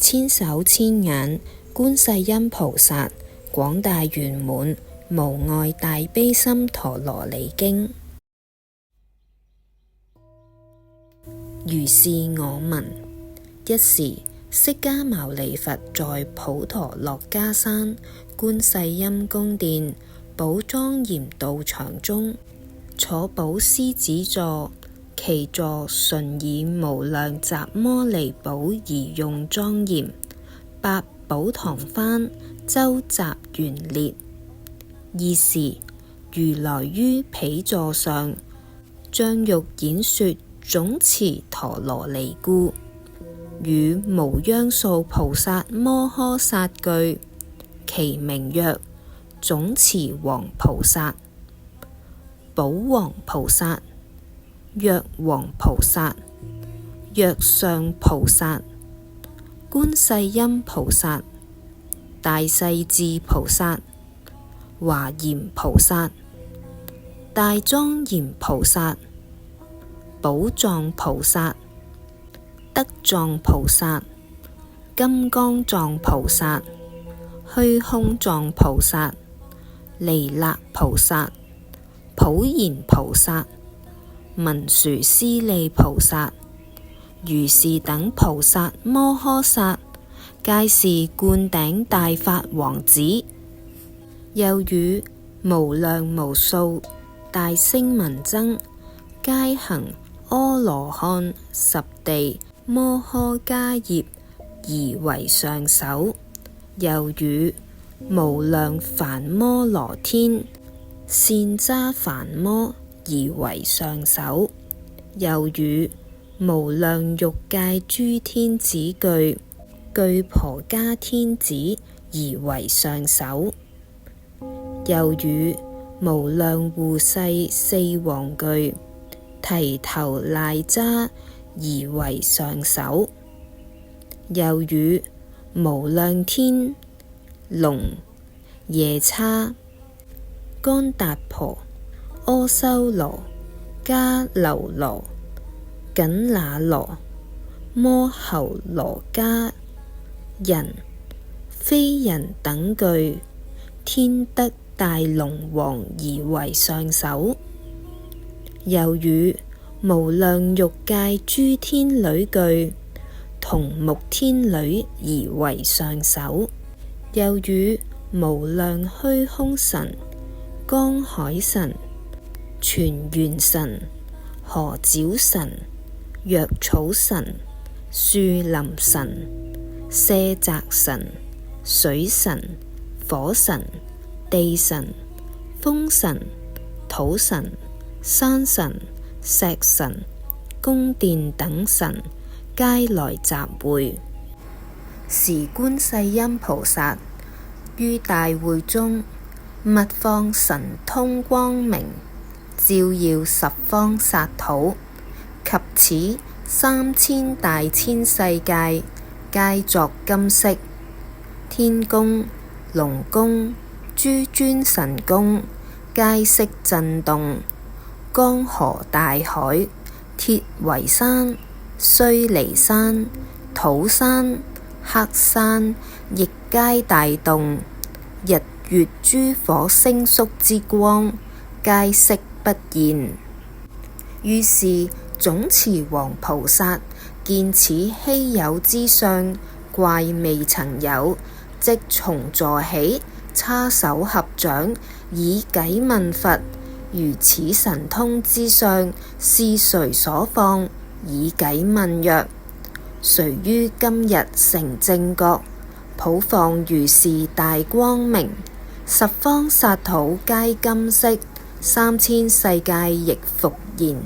千手千眼觀世音菩薩，廣大圓滿無礙大悲心陀羅尼經。如是我聞，一時釋迦牟尼佛在普陀洛迦山觀世音宮殿寶莊嚴道場中，坐寶獅子座，其座純以無量雜摩尼寶而用莊嚴，八寶幢幡周匝懸列。爾時如來於彼座上，將欲演說總持陀羅尼故，與無央數菩薩摩訶薩俱，其名曰總持王菩薩、寶王菩薩、藥王菩薩、藥上菩薩、觀世音菩薩、大勢至菩薩、華嚴菩薩、大莊嚴菩薩、寶藏菩薩、德藏菩薩、金剛藏菩薩、虛空藏菩薩、彌勒菩薩、普賢菩薩、文殊師利菩薩，如是等菩薩摩訶薩，皆是灌頂大法王子。又與無量無數大聲聞僧，皆行阿羅漢十地摩訶迦葉而為上首。又與無量梵摩羅天善渣梵摩而為上首。又與無量欲界諸天子具婆迦天子而為上首。又與無量護世四王具提頭賴吒而為上首。又與無量天龍夜叉干達婆阿修羅迦樓羅緊那羅摩睺羅伽人非人等具天德大龍王而為上首。又與無量欲界諸天女具同目天女而為上首。又與無量虛空神、江海神、泉源神、河沼神、藥草神、樹林神、舍宅神、水神、火神、地神、風神、土神、山神、石神、宮殿等神，皆來集會。時觀世音菩薩於大會中，密放神通光明，照耀十方剎土。及此3000大千世界，皆作金色。天宮、龍宮、諸尊神宮，皆悉震動。江河大海、鐵圍山、須彌山、土山、黑山，亦皆大動。日月諸火星宿之光，皆悉不現。於是總持王菩薩見此稀有之相，怪未曾有，即從座起，叉手合掌，以偈問佛：如此神通之相，是誰所放？以偈問曰：誰於今日成正覺，普放如是大光明，十方剎土皆金色，3000世界亦復然。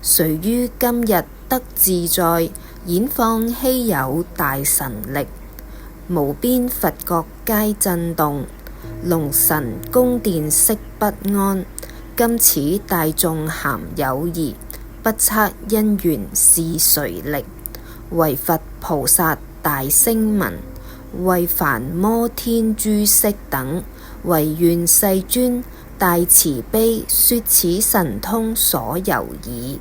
誰於今日得自在，演放稀有大神力，無邊佛國皆震動，龍神宮殿悉不安。今此大眾咸有疑，不測因緣是誰力？唯佛菩薩大聲聞，為梵摩天諸色等，唯願世尊大慈悲，說此神通所由矣。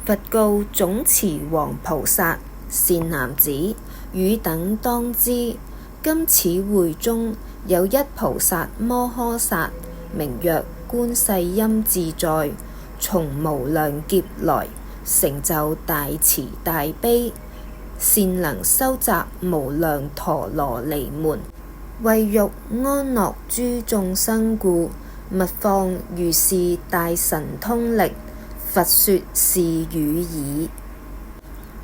佛告總持王菩薩：善男子，汝等當知，今此會中有一菩薩摩訶薩，名曰觀世音自在，從無量劫來成就大慈大悲，善能收集無量陀羅尼門，為欲安樂諸眾生故，密放如是大神通力，佛說是語已。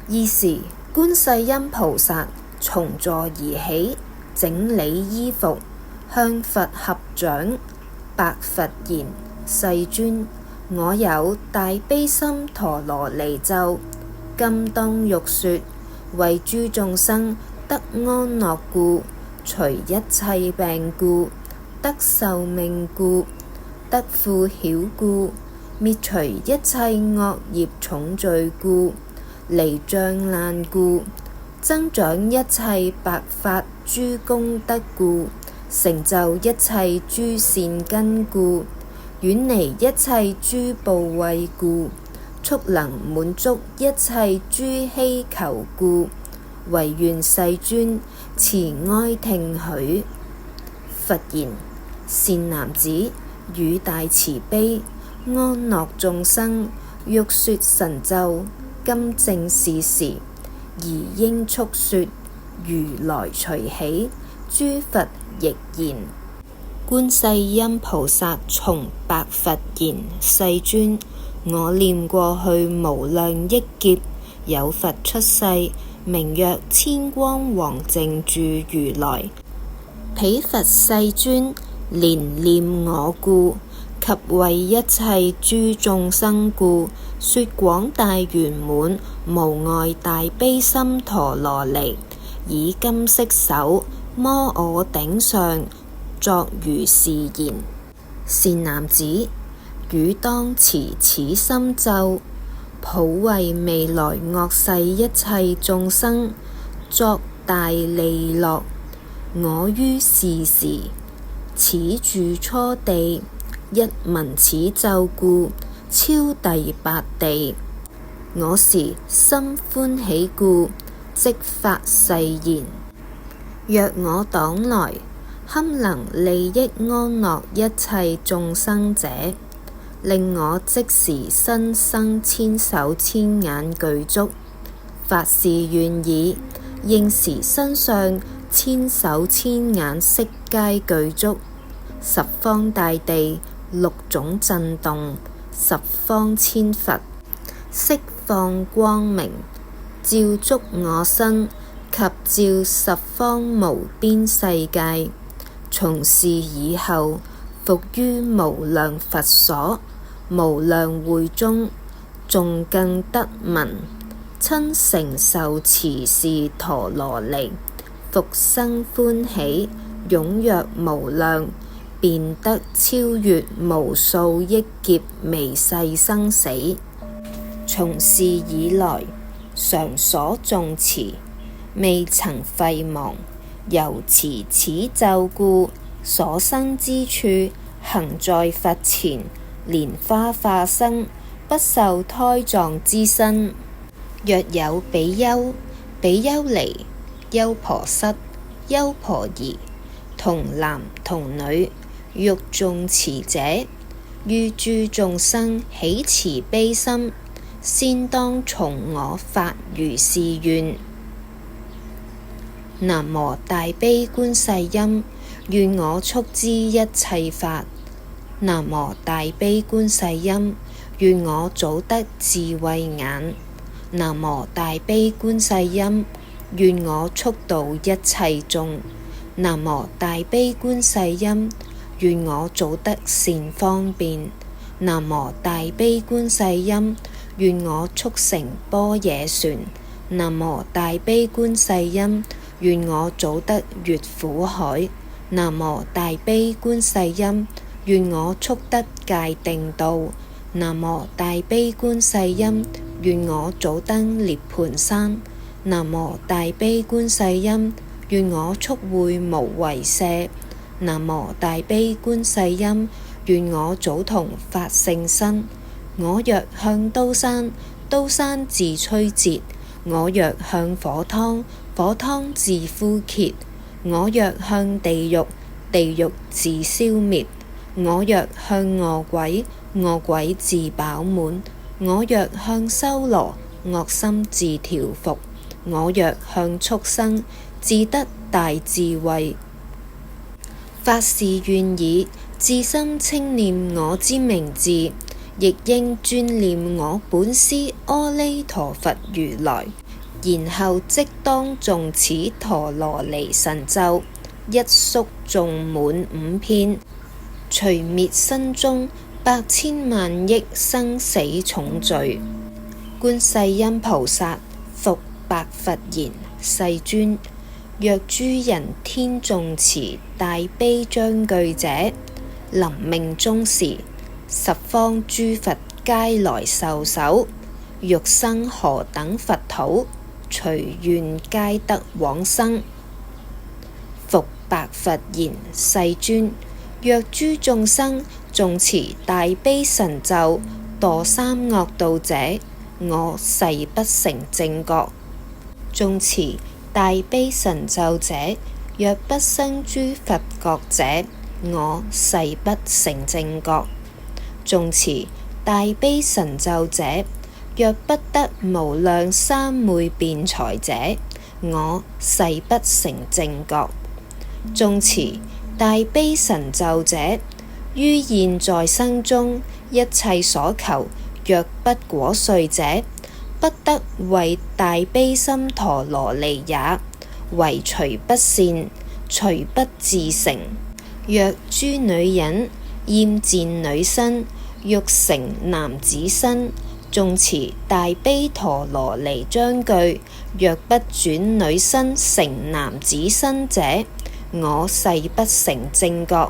爾時觀世音菩薩從座而起，整理衣服，向佛合掌，白佛言：世尊，我有大悲心陀羅尼咒，今當欲說，為諸眾生得安樂故，除一切病故，得壽命故，得富曉故，滅除一切惡業重罪故，離障難故，增長一切白法諸功德故，成就一切諸善根故，遠離一切諸怖畏故，速能滿足一切諸希求故，唯願世尊慈哀聽許。佛言：善男子，汝大慈悲，安樂眾生，欲說神咒，今正是時，而應速說。如來隨喜，諸佛亦然。觀世音菩薩從白佛言：世尊，我念過去無量億劫，有佛出世，名曰千光王靜住如來。彼佛世尊憐念我故，及為一切諸眾生故，說廣大圓滿無礙大悲心陀羅尼，以金色手摩我頂上，作如是言：善男子，汝當持此心咒，普為未來惡世一切眾生作大利樂。我於是時，此住初地，一聞此咒故，超第八地。我時心歡喜故，即發誓言：若我黨來，堪能利益安樂一切眾生者，令我即時身生千手千眼具足。發誓願已，應時身上千手千眼悉皆具足，十方大地六種震動，十方千佛釋放光明，照足我身及照十方無邊世界。從是以後，復於無量佛所、無量會中，眾更得聞，親承受持是陀羅尼，復生歡喜，踴躍無量，便得超越無數億劫微細生死。從是以來，常所誦持，未曾廢忘。由持此咒故，所生之處，行在佛前，蓮花化生，不受胎藏之身。若有比丘、比丘尼、優婆塞、優婆夷，童男童女，欲誦持者，於諸眾生起慈悲心，先當從我發如是願：南無大悲觀世音，願我速知一切法。南無大悲觀世音，願我早得智慧眼。南無大悲觀世音，願我速度一切眾。南無大悲觀世音，願我早得善方便。南無大悲觀世音，願我速成般若船。南無大悲觀世音，願我早得越苦海。南無大悲觀世音，願我速得戒定道。南無大悲觀世音，願我早登涅槃山。南無大悲觀世音，願我速會無遺舍。南無大悲觀世音，願我早同發聖身。我若向刀山，刀山自摧折；我若向火湯，火湯自枯竭；我若向地獄，地獄自消滅；我若向餓鬼，餓鬼自飽滿；我若向修羅，惡心自調伏；我若向畜生，自得大智慧。發誓願以至心稱念我之名字，亦應專念我本師阿彌陀佛如來，然後即當誦此陀羅尼神咒，一宿誦滿5遍，除滅身中百千萬億生死重罪。觀世音菩薩復白佛言：世尊，若諸人天誦持大悲章句者，臨命終時，十方諸佛皆來受手，欲生何等佛土，隨願皆得往生。復白佛言：世尊，若諸眾生誦持大悲神咒，墮三惡道者，我誓不成正覺。誦持大悲神咒者，若不生諸佛國者，我誓不成正覺。誦持大悲神咒者，若不得無量三昧辯才者，我誓不成正覺。誦持大悲神咒者，於現在生中一切所求，若不果遂者，不得為大悲心陀羅尼也。唯除不善，除不自成。若諸女人厭賤女身，欲成男子身，誦持大悲陀羅尼章句，若不轉女身成男子身者，我誓不成正覺。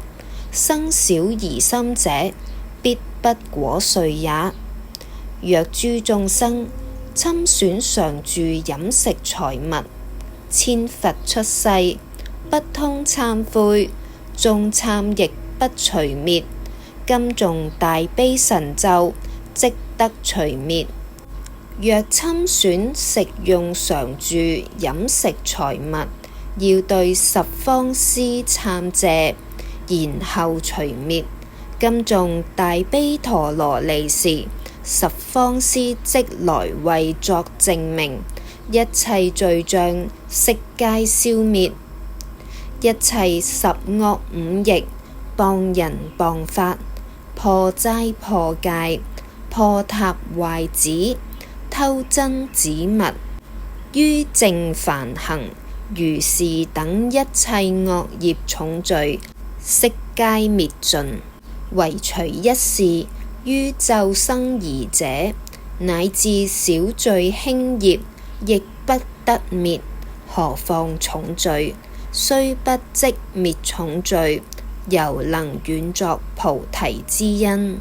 生小兒心者，必不果遂也。若諸眾生侵損常住飲食財物，千佛出世，不通懺悔，縱懺亦不除滅。今誦大悲神咒，即得除滅。若侵損食用常住飲食財物，要對十方師懺謝，然後除滅。今誦大悲陀羅尼時，十方師即來為作證明，一切罪障悉皆消滅，一切十惡五逆、謗人謗法、破齋破戒、破塔壞旨、偷增止密、於正梵行，如是等一切惡業重罪，悉皆滅盡。唯除一事，於晝生疑者，乃至小罪輕業，亦不得滅，何況重罪？雖不即滅重罪，猶能遠作菩提之因。